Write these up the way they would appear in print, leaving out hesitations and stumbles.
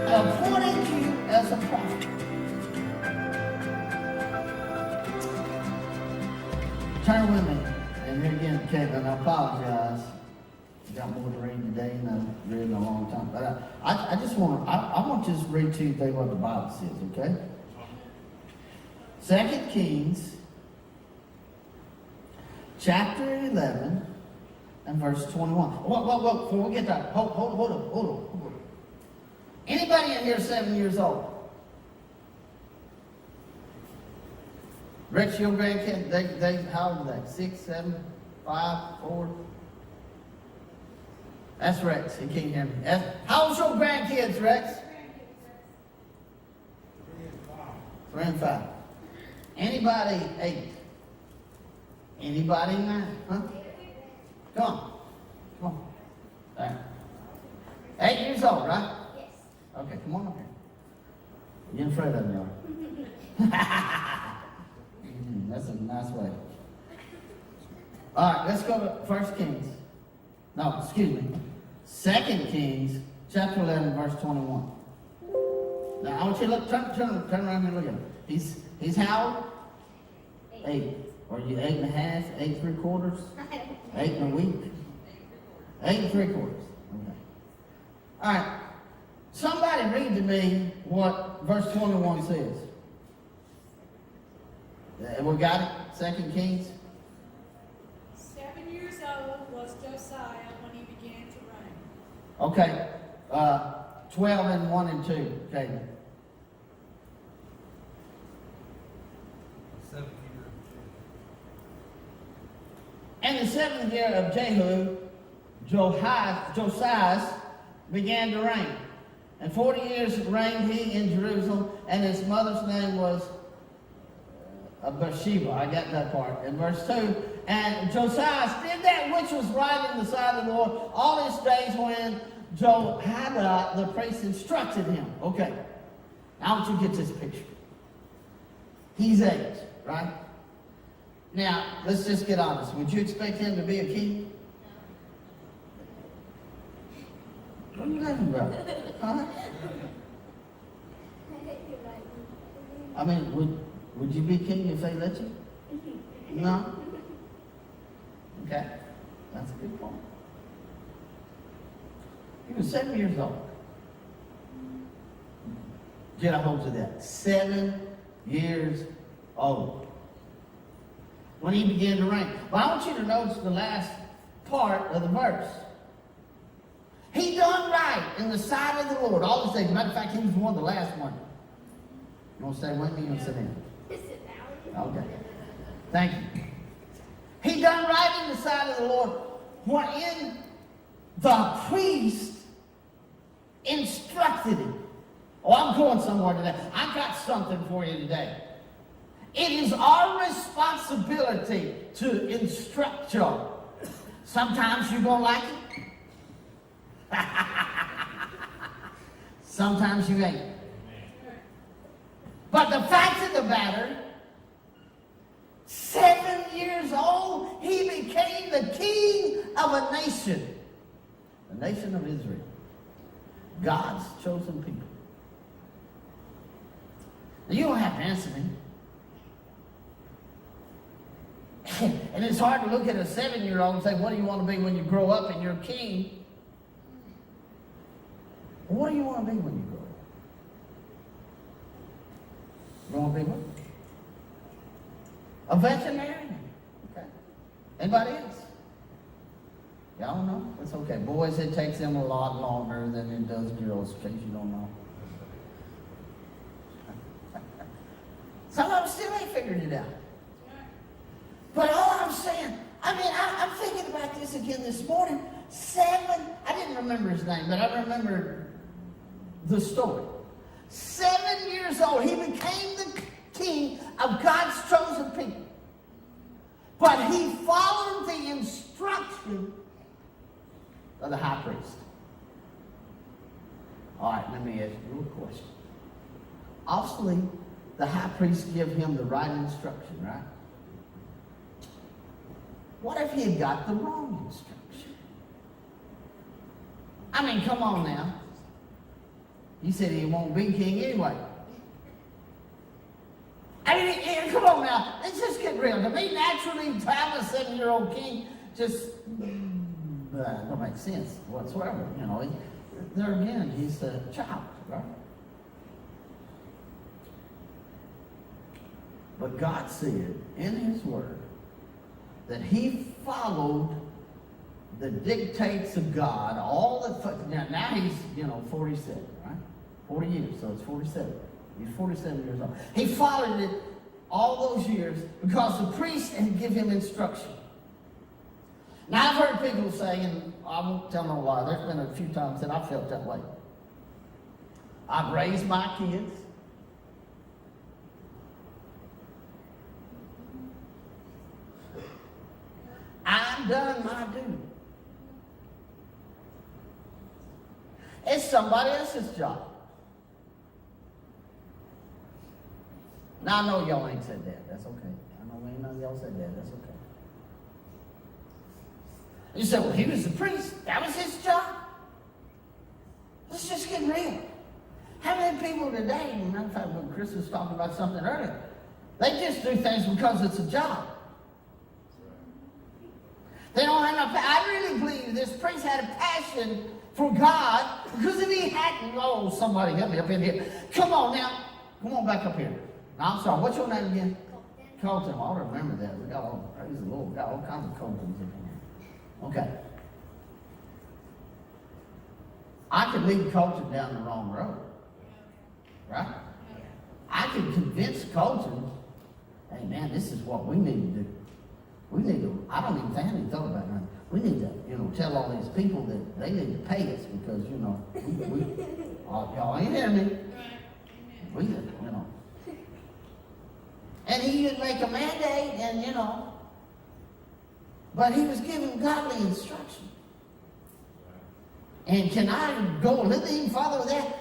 appointed you as a prophet. Turn with me. And here again, Kevin, I apologize. I got more to read today than I've read in a long time. But I just want to, I want to just read to you what the Bible says, okay? 2 Kings, chapter 11, and verse 21. Whoa, before we get there, hold on. Anybody in here 7 years old? Rex, your grandkids, they how old are they? 6, 7, 5, 4? That's Rex. He can't hear me. How old's your grandkids, Rex? 3 and 5. Anybody 8? Anybody 9? Huh? Come on. There. 8 years old, right? Yes. Okay, come on up here. You're afraid of me, are That's a nice way. All right, let's go to 1 Kings. No, excuse me. 2 Kings, chapter 11, verse 21. Now, I want you to look, turn around here and look at him. He's how old? 8. Are you 8 and a half, 8 3/4? 8 and a week? 8 3/4. Okay. All right. Somebody read to me what verse 21 says. We got it? 2 Kings? 7 years old was Josiah when he began to reign. Okay. 12 and 1 and 2. Okay. 7th year. And the 7th year of Jehu, Josiah began to reign. And 40 years reigned he in Jerusalem, and his mother's name was Bathsheba. I got that part. In verse 2, and Josiah did that which was right in the sight of the Lord all his days when Jehoiada the priest instructed him. Okay. Now I want you to get this picture. He's 8, right? Now, let's just get honest. Would you expect him to be a king? What are you laughing about? Huh? I mean, would you be king if they let you? No? Okay. That's a good point. He was 7 years old. Get a hold of that. 7 years old. When he began to reign. But I want you to notice the last part of the verse. He done right in the sight of the Lord all his days. Matter of fact, he was one of the last one. You want to stay with me? You want to sit down? Okay. Thank you. He done right in the sight of the Lord. Wherein the priest instructed him. Oh, I'm going somewhere today. I got something for you today. It is our responsibility to instruct you. Sometimes you're going to like it. Sometimes you ain't. But the fact of the matter, 7 years old, he became the king of a nation. The nation of Israel. God's chosen people. Now, you don't have to answer me. And it's hard to look at a 7-year-old and say, what do you want to be when you grow up and you're a king? What do you want to be when you grow up? You want to be what? A veterinarian. Okay. Anybody else? Y'all don't know? It's okay. Boys, it takes them a lot longer than it does girls, in case you don't know. Some of them still ain't figured it out. But all I'm saying, I'm thinking about this again this morning. 7, I didn't remember his name, but I remember the story. 7 years old, he became the king of God's chosen people. But he followed the instruction of the high priest. All right, let me ask you a question. Obviously, the high priest gave him the right instruction, right? What if he had got the wrong instruction? I mean, come on now. He said he won't be king anyway. I mean, come on now. Let's just get real. To me, naturally, to have a 7-year-old king just don't make sense whatsoever. You know, there again, he's a child, right? But God said in his word that he followed the dictates of God, now he's, 47, right? 40 years, so it's 47. He's 47 years old. He followed it all those years because the priest had given him instruction. Now I've heard people say, and I won't tell no lie, there's been a few times that I felt that way. I've raised my kids. I've done my duty. It's somebody else's job. Now I know y'all ain't said that. That's okay. I know ain't none of y'all said that. That's okay. You said, well, he was the priest. That was his job. Let's just get real. How many people today, matter of fact, when Chris was talking about something earlier, they just do things because it's a job. They don't have enough. I really believe this priest had a passion for God, because if he hadn't, somebody help me up in here. Come on now. Come on back up here. Now, I'm sorry. What's your name again? Colton. I remember that. We got all, praise the Lord, we got all kinds of Coltons in here. Okay. I could lead Colton down the wrong road. Right? I could convince Colton, hey man, this is what we need to do. We need to, I don't even think I haven't thought about it. We need to, tell all these people that they need to pay us because, y'all ain't hearing me. We, And he didn't make a mandate and, but he was giving godly instruction. And can I go a little even farther with that?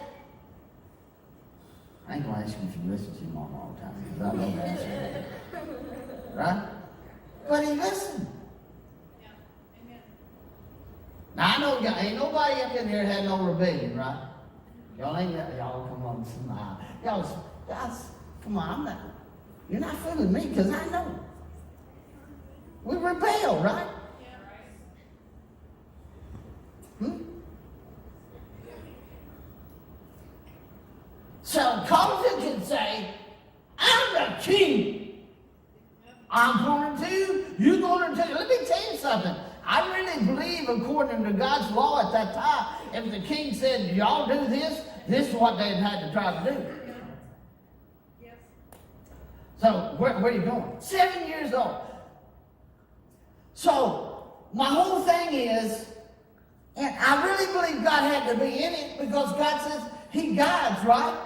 I ain't going to ask you if you listen to him all the time because I know the answer. Right? But he listened. Yeah. Amen. Now I know ain't nobody up in here had no rebellion, right? Y'all come on, smile. Y'all, guys, come on, you're not fooling me because I know. We rebel, right? Yeah. Hmm? So Colton can say, I'm the king. I'm going to, you're going to. Let me tell you something. I really believe, according to God's law at that time, if the king said, y'all do this, this is what they'd had to try to do. Yes. So, where are you going? 7 years old. So, my whole thing is, and I really believe God had to be in it because God says he guides, right?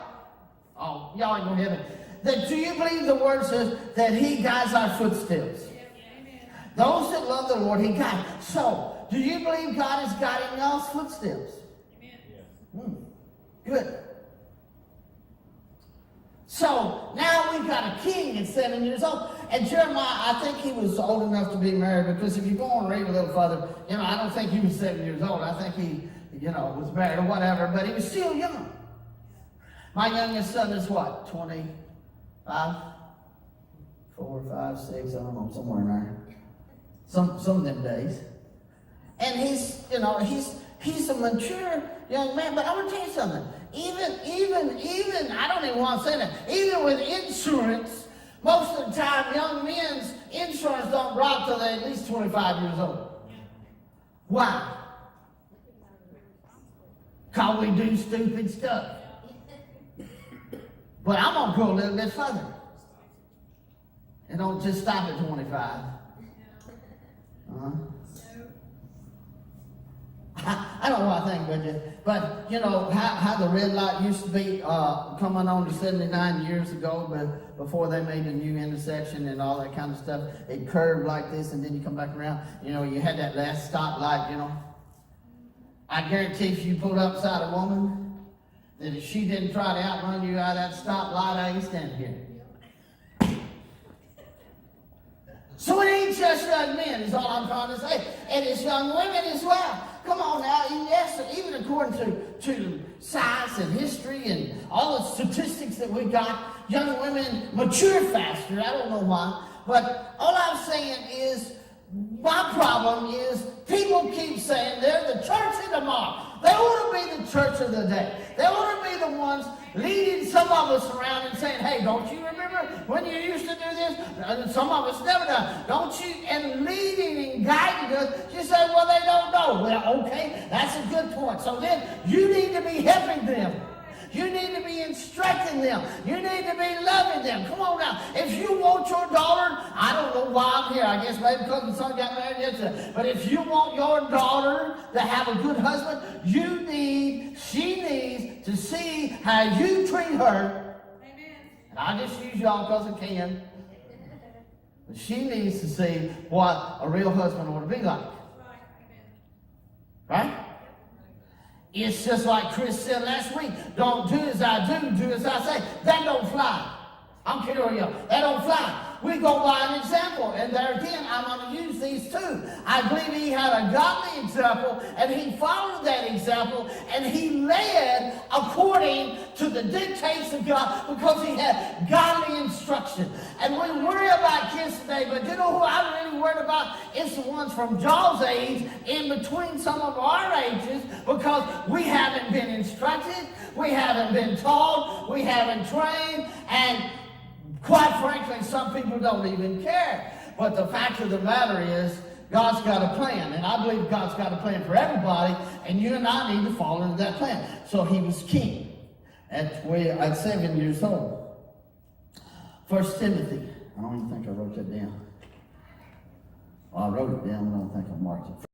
Oh, y'all ain't going to hear me. Do you believe the word says that he guides our footsteps? Amen. Those that love the Lord, he guides. So, do you believe God is guiding y'all's footsteps? Amen. Good. So, now we've got a king at 7 years old. And Jeremiah, I think he was old enough to be married because if you go on and read a little further, I don't think he was 7 years old. I think he, was married or whatever, but he was still young. My youngest son is what, 25? 4, 5, 6, I don't know, somewhere in there. Some of them days. And he's a mature young man, but I want to tell you something. Even, I don't even want to say that, even with insurance, most of the time young men's insurance don't drop till they're at least 25 years old. Why? Because we do stupid stuff. But I'm going to go a little bit further. And don't just stop at 25. I don't know what I think about you. But, how the red light used to be coming on to 79 years ago, but before they made a new intersection and all that kind of stuff, it curved like this and then you come back around. You had that last stoplight, I guarantee if you pulled up beside a woman, that if she didn't try to outrun you out of that stoplight, I ain't standing here. So it ain't just young men, is all I'm trying to say. And it's young women as well. Come on now, yes, even according to science and history and all the statistics that we got, young women mature faster. I don't know why. But all I'm saying is, my problem is people keep saying they're the church of tomorrow. They want to be the church of the day. They want to be the ones leading some of us around and saying, hey, don't you remember when you used to do this? And some of us never done. Don't you? And leading and guiding us, you say, well, they don't know. Well, okay, that's a good point. So then you need to be helping them. You need to be instructing them. You need to be loving them. Come on now. If you want your daughter, I don't know why I'm here. I guess maybe because the son got married yesterday. But if you want your daughter to have a good husband, she needs to see how you treat her. Amen. And I just use y'all because I can. But she needs to see what a real husband ought to be like. Right. Amen. Right? It's just like Chris said last week. Don't do as I do as I say. That don't fly. I'm kidding you. That don't fly. We go by an example. And there again, I'm going to use these two. I believe he had a godly example, and he followed that example, and he led according to the dictates of God because he had godly instruction. And we worry about kids today, but you know who I'm really worried about? It's the ones from Joel's age, in between some of our ages, because we haven't been instructed, we haven't been taught, we haven't trained, and quite frankly, some people don't even care. But the fact of the matter is, God's got a plan, and I believe God's got a plan for everybody, and you and I need to fall into that plan. So he was king at 7 years old. 1 Timothy. I don't even think I wrote that down. Well, I wrote it down, but I don't think I marked it.